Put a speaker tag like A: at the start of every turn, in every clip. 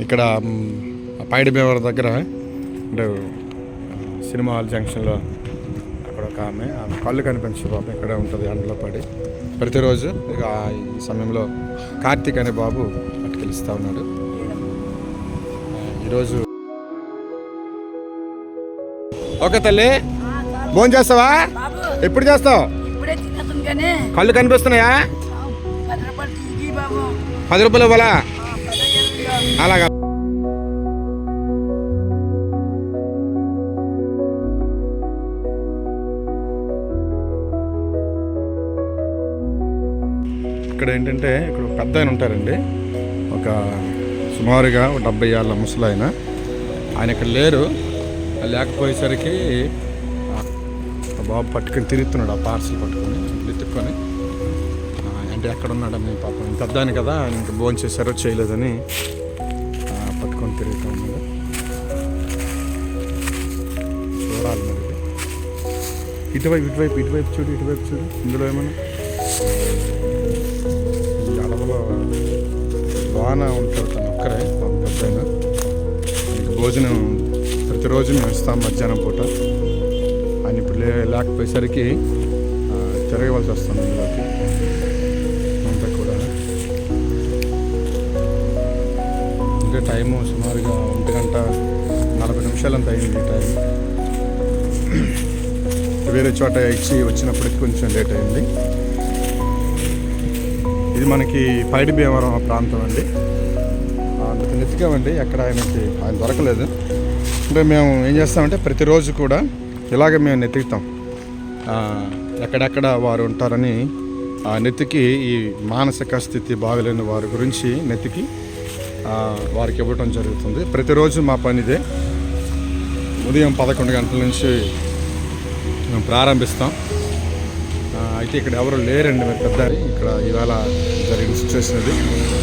A: ఇక్కడ పైడి భీమవరం దగ్గర అంటే సినిమా హాల్ జంక్షన్లో అక్కడ ఒక ఆమె కళ్ళు కనిపించే బాబు ఇక్కడ ఉంటుంది ఎండలో పడి ప్రతిరోజు ఇక ఈ సమయంలో కార్తీక్ అనే బాబు పట్టుకెళ్ళిస్తూ ఉన్నాడు. ఈరోజు ఓకే తల్లి భోజనం చేస్తావా? ఎప్పుడు చేస్తావు? కళ్ళు కనిపిస్తున్నాయా? 10 రూపాయలు ఇవ్వాలా? అలాగా. ఇక్కడ ఏంటంటే ఇక్కడ పెద్ద ఆయన ఉంటారండి, ఒక సుమారుగా 70 ఏళ్ళ ముసలాయన. ఆయన ఇక్కడ లేరు. లేకపోయేసరికి బాబు పట్టుకొని తిరుగుతున్నాడు, ఆ పార్సల్ పట్టుకొని ఎత్తుక్కొని. అంటే ఎక్కడ ఉన్నాడని పాపం పెద్ద ఆయన కదా, ఆయన ఇంకా భోజనం చేశారో చేయలేదని పట్టుకొని తిరుగుతూ ఉన్నాడు. చూడాలి మరి. ఇటువైపు చూడు. ఇందులో ఏమన్నా ఈ అడవులో వాన ఉంటాడు తను ఒక్కరే పెద్ద ఆయన. ఆయనకి భోజనం ప్రతిరోజు మేము ఇస్తాం మధ్యాహ్నం పూట. ఆయన ఇప్పుడు లేకపోయేసరికి తిరగవలసి వస్తుంది ఇందులోకి అంతా కూడా. ఇంకా టైము సుమారుగా 1:40 అంత అయింది ఈ టైం. వేరే చోట ఇచ్చి వచ్చినప్పటికి కొంచెం లేట్ అయింది. ఇది మనకి పైడి భీమవరం ప్రాంతం అండి. అందుకు వెతికామండి, ఎక్కడ ఆయన దొరకలేదు. అంటే మేము ఏం చేస్తామంటే ప్రతిరోజు కూడా ఇలాగ మేము నెతుకుతాం, ఎక్కడెక్కడ వారు ఉంటారని నెతికి ఈ మానసిక స్థితి బాగలేని వారి గురించి నెతికి వారికి ఇవ్వటం జరుగుతుంది. ప్రతిరోజు మా పనిదే. ఉదయం 11 గంటల నుంచి మేము ప్రారంభిస్తాం. అయితే ఇక్కడ ఎవరు లేరండి, మరి పెద్ద ఇక్కడ ఇవాళ జరిగిన సిచ్యువేషన్ అది.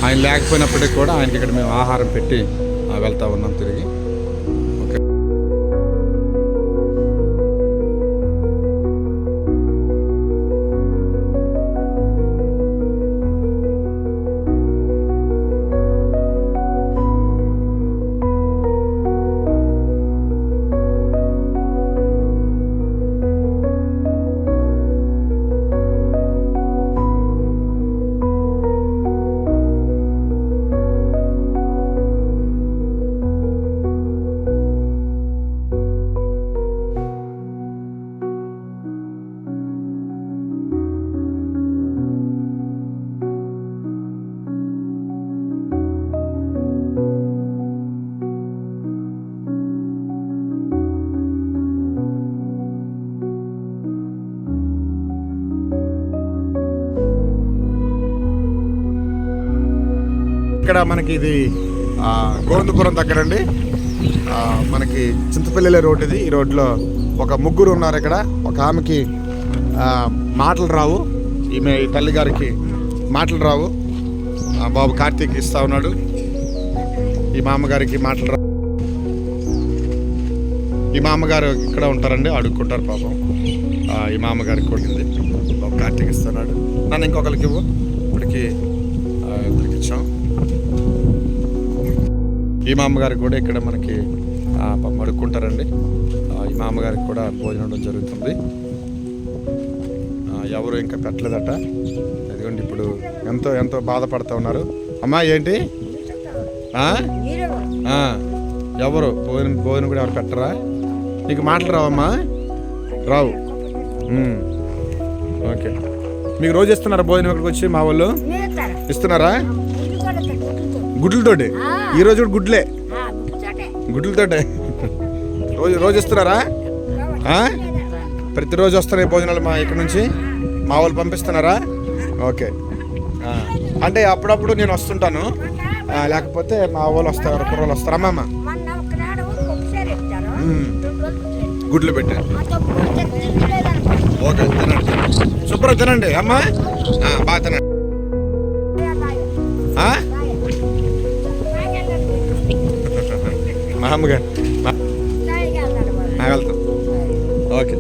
A: ఆయన లేకపోయినప్పటికీ కూడా ఆయనకి ఇక్కడ మేము ఆహారం పెట్టి వెళ్తూ ఉన్నాం తిరిగి. ఓకే, ఇక్కడ మనకి ఇది గోవిందపురం దగ్గరండి. మనకి చింతపల్లి రోడ్ ఇది. ఈ రోడ్లో ఒక ముగ్గురు ఉన్నారు. ఇక్కడ ఒక ఆమెకి మాటలు రావు, ఈమె తల్లి గారికి మాటలు రావు. బాబు కార్తీక్ ఇస్తా ఉన్నాడు. ఈ మామగారికి మాటలు రావు. ఈ మామగారు ఇక్కడ ఉంటారండి, అడుక్కుంటారు పాపం. ఈ మామగారికి కొట్టింది, బాబు కార్తీక్ ఇస్తున్నాడు. నన్ను ఇంకొకరికి ఇవ్వు. ఇప్పటికి ఇచ్చాం. ఈ మామగారికి కూడా ఇక్కడ మనకి అడుక్కుంటారండి. ఈ మామగారికి కూడా భోజనం జరుగుతుంది. ఎవరు ఇంకా పెట్టలేదట. ఎందుకంటే ఇప్పుడు ఎంతో బాధపడుతూ ఉన్నారు. అమ్మా ఏంటి ఎవరు భోజనం కూడా ఎవరు పెట్టరా? నీకు మాటలు రావమ్మా? రావు. ఓకే, మీకు రోజు ఇస్తున్నారా భోజనం? ఇక్కడికి వచ్చి మా వాళ్ళు ఇస్తున్నారా? గుడ్లతోటి? ఈరోజు కూడా గుడ్లతోటే రోజు ఇస్తున్నారా? ప్రతిరోజు వస్తున్నాయి భోజనాలు మా ఇక్కడ నుంచి? మా వాళ్ళు పంపిస్తున్నారా? ఓకే. అంటే అప్పుడప్పుడు నేను వస్తుంటాను, లేకపోతే మా వాళ్ళు వస్తారు, కుర్రోళ్ళు వస్తారు. అమ్మమ్మ గుడ్లు పెట్టారు. ఓకే, తినండి, శుభ్రం తినండి అమ్మా, బాగా తినండి. మా అమ్మగారు వెళ్తాం. ఓకే.